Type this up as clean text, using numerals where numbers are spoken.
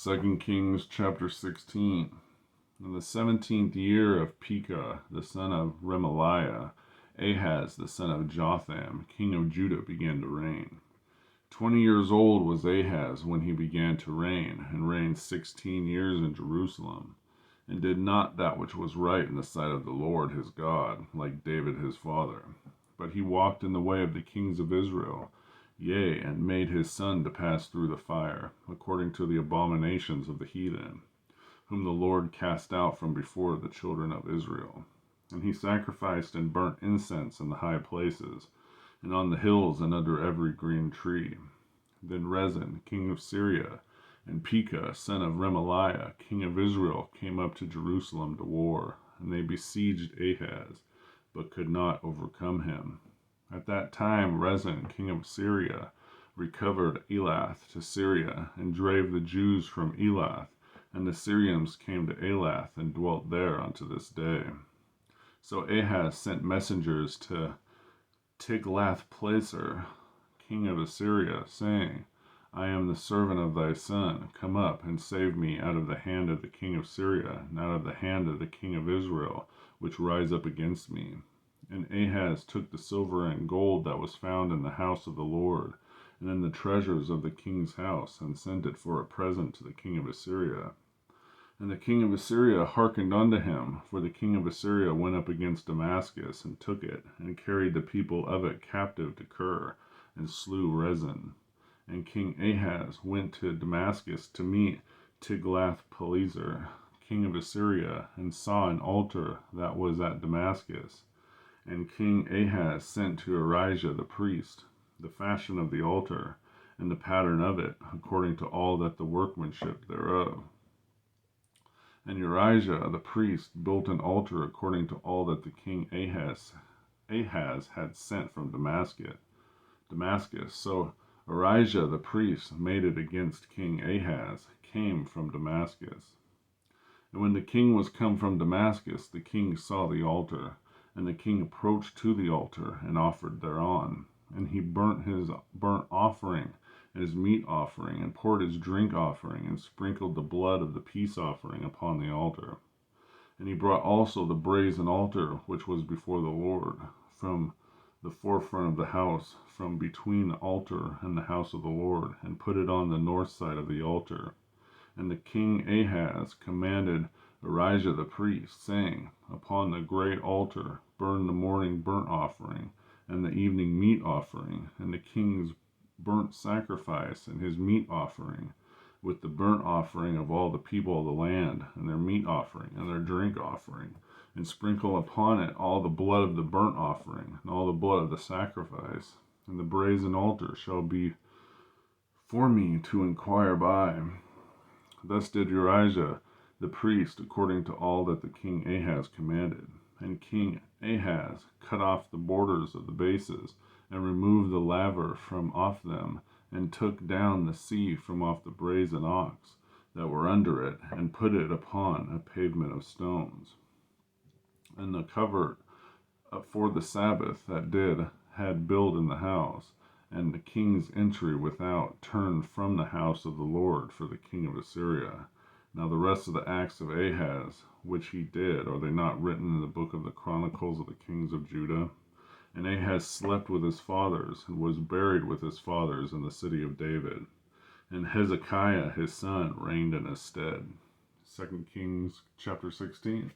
2 Kings chapter 16. In the 17th year of Pekah, the son of Remaliah, Ahaz, the son of Jotham, king of Judah, began to reign. 20 years old was Ahaz when he began to reign, and reigned 16 years in Jerusalem, and did not that which was right in the sight of the Lord his God, like David his father. But he walked in the way of the kings of Israel, yea, and made his son to pass through the fire, according to the abominations of the heathen, whom the Lord cast out from before the children of Israel. And he sacrificed and burnt incense in the high places, and on the hills and under every green tree. Then Rezin, king of Syria, and Pekah, son of Remaliah, king of Israel, came up to Jerusalem to war, and they besieged Ahaz, but could not overcome him. At that time Rezin, king of Syria, recovered Elath to Syria, and drave the Jews from Elath, and the Syrians came to Elath and dwelt there unto this day. So Ahaz sent messengers to Tiglath-Pileser, king of Assyria, saying, I am the servant of thy son. Come up and save me out of the hand of the king of Syria, and out of the hand of the king of Israel, which rise up against me. And Ahaz took the silver and gold that was found in the house of the Lord, and in the treasures of the king's house, and sent it for a present to the king of Assyria. And the king of Assyria hearkened unto him, for the king of Assyria went up against Damascus, and took it, and carried the people of it captive to Kir, and slew Rezin. And King Ahaz went to Damascus to meet Tiglath-Pileser, king of Assyria, and saw an altar that was at Damascus. And King Ahaz sent to Urijah the priest the fashion of the altar, and the pattern of it, according to all that the workmanship thereof. And Urijah the priest built an altar according to all that the king Ahaz had sent from Damascus. So Urijah the priest made it against King Ahaz, came from Damascus. And when the king was come from Damascus, the king saw the altar, and the king approached to the altar, and offered thereon. And he burnt his burnt offering, and his meat offering, and poured his drink offering, and sprinkled the blood of the peace offering upon the altar. And he brought also the brazen altar which was before the Lord, from the forefront of the house, from between the altar and the house of the Lord, and put it on the north side of the altar. And the king Ahaz commanded Urijah the priest, saying, Upon the great altar burn the morning burnt offering, and the evening meat offering, and the king's burnt sacrifice, and his meat offering, with the burnt offering of all the people of the land, and their meat offering, and their drink offering, and sprinkle upon it all the blood of the burnt offering, and all the blood of the sacrifice. And the brazen altar shall be for me to inquire by. Thus did Urijah the priest, according to all that the king Ahaz commanded. And King Ahaz cut off the borders of the bases, and removed the laver from off them, and took down the sea from off the brazen ox that were under it, and put it upon a pavement of stones. And the covert for the Sabbath that had built in the house, and the king's entry without, turned from the house of the Lord for the king of Assyria. Now the rest of the acts of Ahaz, which he did, are they not written in the book of the Chronicles of the kings of Judah? And Ahaz slept with his fathers, and was buried with his fathers in the city of David. And Hezekiah his son reigned in his stead. 2 Kings chapter 16.